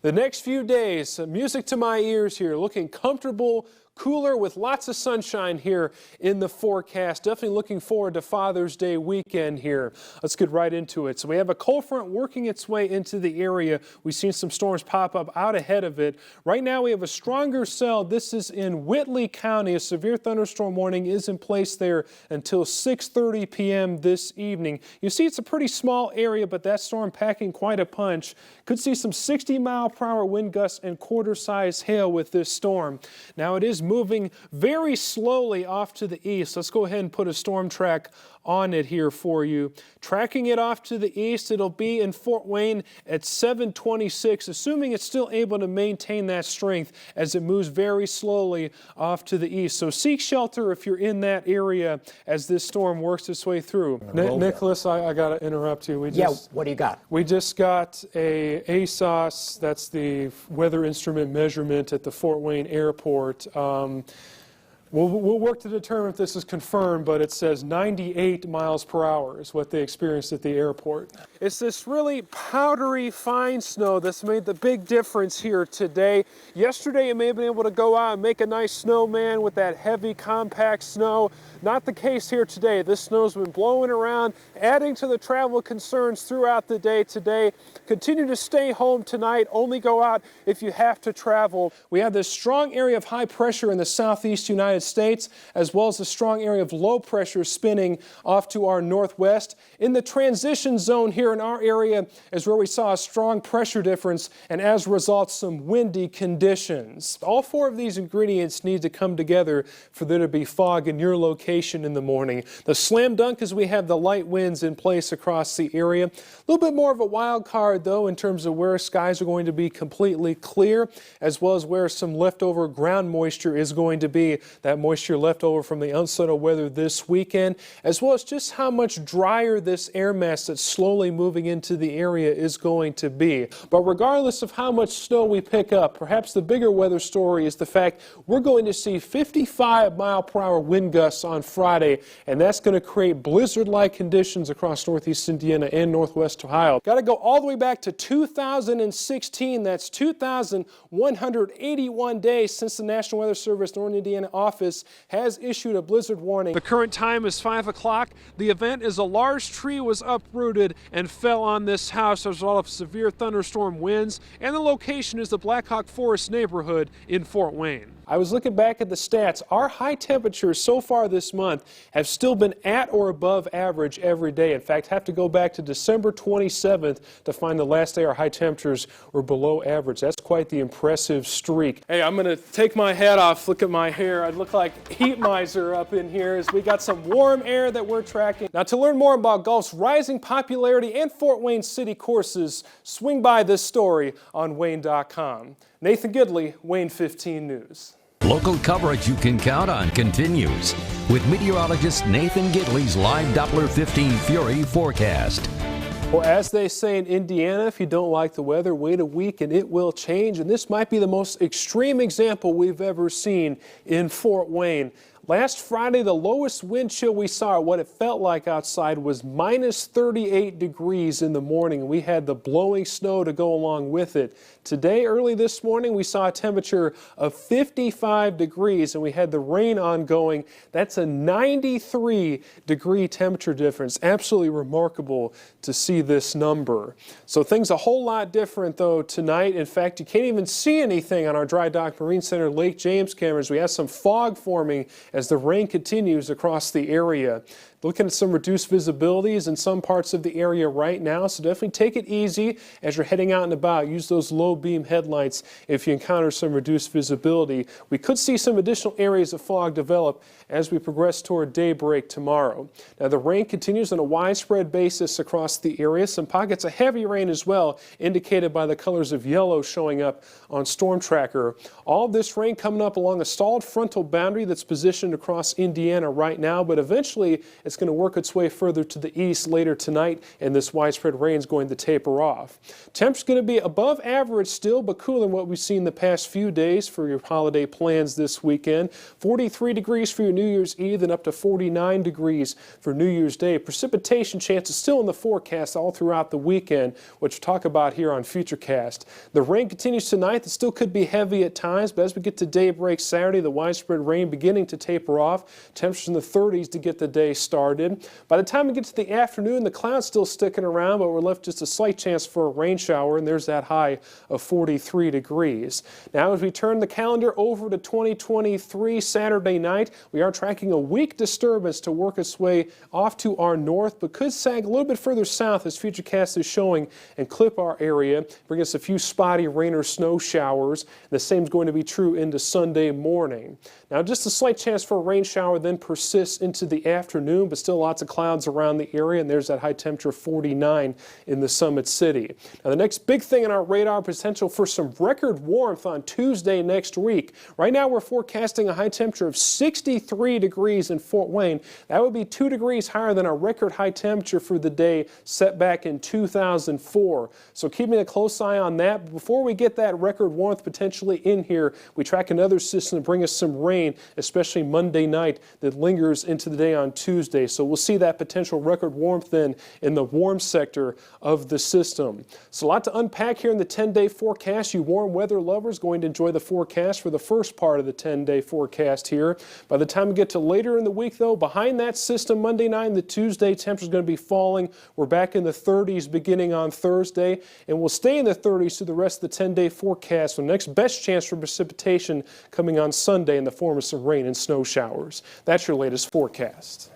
The next few days, music to my ears here, looking comfortable, cooler with lots of sunshine here in the forecast. Definitely looking forward to Father's Day weekend here. Let's get right into it. So we have a cold front working its way into the area. We've seen some storms pop up out ahead of it. Right now we have a stronger cell. This is in Gidley County. A severe thunderstorm warning is in place there until 6:30 p.m. this evening. You see it's a pretty small area, but that storm packing quite a punch. Could see some 60-mile-per-hour wind gusts and quarter-size hail with this storm. Now it is moving very slowly off to the east. Let's go ahead and put a storm track on it here for you. Tracking it off to the east, it'll be in Fort Wayne at 7:26, assuming it's still able to maintain that strength as it moves very slowly off to the east. So seek shelter if you're in that area as this storm works its way through. Nicholas, I got to interrupt you. What do you got? We just got a ASOS, that's the weather instrument measurement at the Fort Wayne airport. We'll work to determine if this is confirmed, but it says 98 miles per hour is what they experienced at the airport. It's this really powdery fine snow that's made the big difference here today. Yesterday you may have been able to go out and make a nice snowman with that heavy compact snow. Not the case here today. This snow's been blowing around, adding to the travel concerns throughout the day today. Continue to stay home tonight. Only go out if you have to travel. We have this strong area of high pressure in the southeast United States, as well as a strong area of low pressure spinning off to our northwest. In the transition zone here in our area is where we saw a strong pressure difference and as a result some windy conditions. All four of these ingredients need to come together for there to be fog in your location in the morning. The slam dunk is we have the light winds in place across the area. A little bit more of a wild card though in terms of where skies are going to be completely clear, as well as where some leftover ground moisture is going to be. That moisture left over from the unsettled weather this weekend, as well as just how much drier this air mass that's slowly moving into the area is going to be. But regardless of how much snow we pick up, perhaps the bigger weather story is the fact we're going to see 55-mile-per-hour wind gusts on Friday, and that's going to create blizzard-like conditions across northeast Indiana and northwest Ohio. Got to go all the way back to 2016. That's 2,181 days since the National Weather Service Northern Indiana office has issued a blizzard warning. The current time is 5 o'clock. The event is a large tree was uprooted and fell on this house as a result of severe thunderstorm winds, and the location is the Blackhawk Forest neighborhood in Fort Wayne. I was looking back at the stats. Our high temperatures so far this month have still been at or above average every day. In fact, have to go back to December 27th to find the last day our high temperatures were below average. That's quite the impressive streak. Hey, I'm going to take my hat off. Look at my hair. I look like heat miser up in here as we got some warm air that we're tracking. Now, to learn more about golf's rising popularity and Fort Wayne City courses, swing by this story on WANE.com. Nathan Gidley, WANE 15 News. Local coverage you can count on continues with meteorologist Nathan Gidley's live Doppler 15 Fury forecast. Well, as they say in Indiana, if you don't like the weather, wait a week and it will change. And this might be the most extreme example we've ever seen in Fort Wayne. Last Friday, the lowest wind chill we saw, what it felt like outside, was minus 38 degrees in the morning. We had the blowing snow to go along with it. Today, early this morning, we saw a temperature of 55 degrees, and we had the rain ongoing. That's a 93-degree temperature difference. Absolutely remarkable to see this number. So things a whole lot different, though, tonight. In fact, you can't even see anything on our Dry Dock Marine Center Lake James cameras. We have some fog forming as the rain continues across the area. Looking at some reduced visibilities in some parts of the area right now, so definitely take it easy as you're heading out and about. Use those low beam headlights if you encounter some reduced visibility. We could see some additional areas of fog develop as we progress toward daybreak tomorrow. Now the rain continues on a widespread basis across the area. Some pockets of heavy rain as well, indicated by the colors of yellow showing up on Storm Tracker. All of this rain coming up along a stalled frontal boundary that's positioned across Indiana right now, but eventually it's It's going to work its way further to the east later tonight, and this widespread rain is going to taper off. Temps going to be above average still, but cooler than what we've seen the past few days for your holiday plans this weekend. 43 degrees for your New Year's Eve, and up to 49 degrees for New Year's Day. Precipitation chances still in the forecast all throughout the weekend, which we'll talk about here on Futurecast. The rain continues tonight. It still could be heavy at times, but as we get to daybreak Saturday, the widespread rain beginning to taper off. Temperatures in the 30s to get the day started. By the time we get to the afternoon, the clouds still sticking around, but we're left just a slight chance for a rain shower, and there's that high of 43 degrees. Now, as we turn the calendar over to 2023 Saturday night, we are tracking a weak disturbance to work its way off to our north, but could sag a little bit further south as Futurecast is showing and clip our area, bring us a few spotty rain or snow showers. The same is going to be true into Sunday morning. Now, just a slight chance for a rain shower then persists into the afternoon, but still lots of clouds around the area, and there's that high temperature 49 in the Summit City. Now, the next big thing on our radar, potential for some record warmth on Tuesday next week. Right now, we're forecasting a high temperature of 63 degrees in Fort Wayne. That would be 2 degrees higher than our record high temperature for the day set back in 2004. So keeping a close eye on that. But before we get that record warmth potentially in here, we track another system to bring us some rain, especially Monday night, that lingers into the day on Tuesday. So we'll see that potential record warmth then in the warm sector of the system. So a lot to unpack here in the 10-day forecast. You warm weather lovers going to enjoy the forecast for the first part of the 10-day forecast here. By the time we get to later in the week, though, behind that system, Monday night and the Tuesday, temperatures going to be falling. We're back in the 30s beginning on Thursday, and we'll stay in the 30s through the rest of the 10-day forecast. So the next best chance for precipitation coming on Sunday in the form of some rain and snow showers. That's your latest forecast.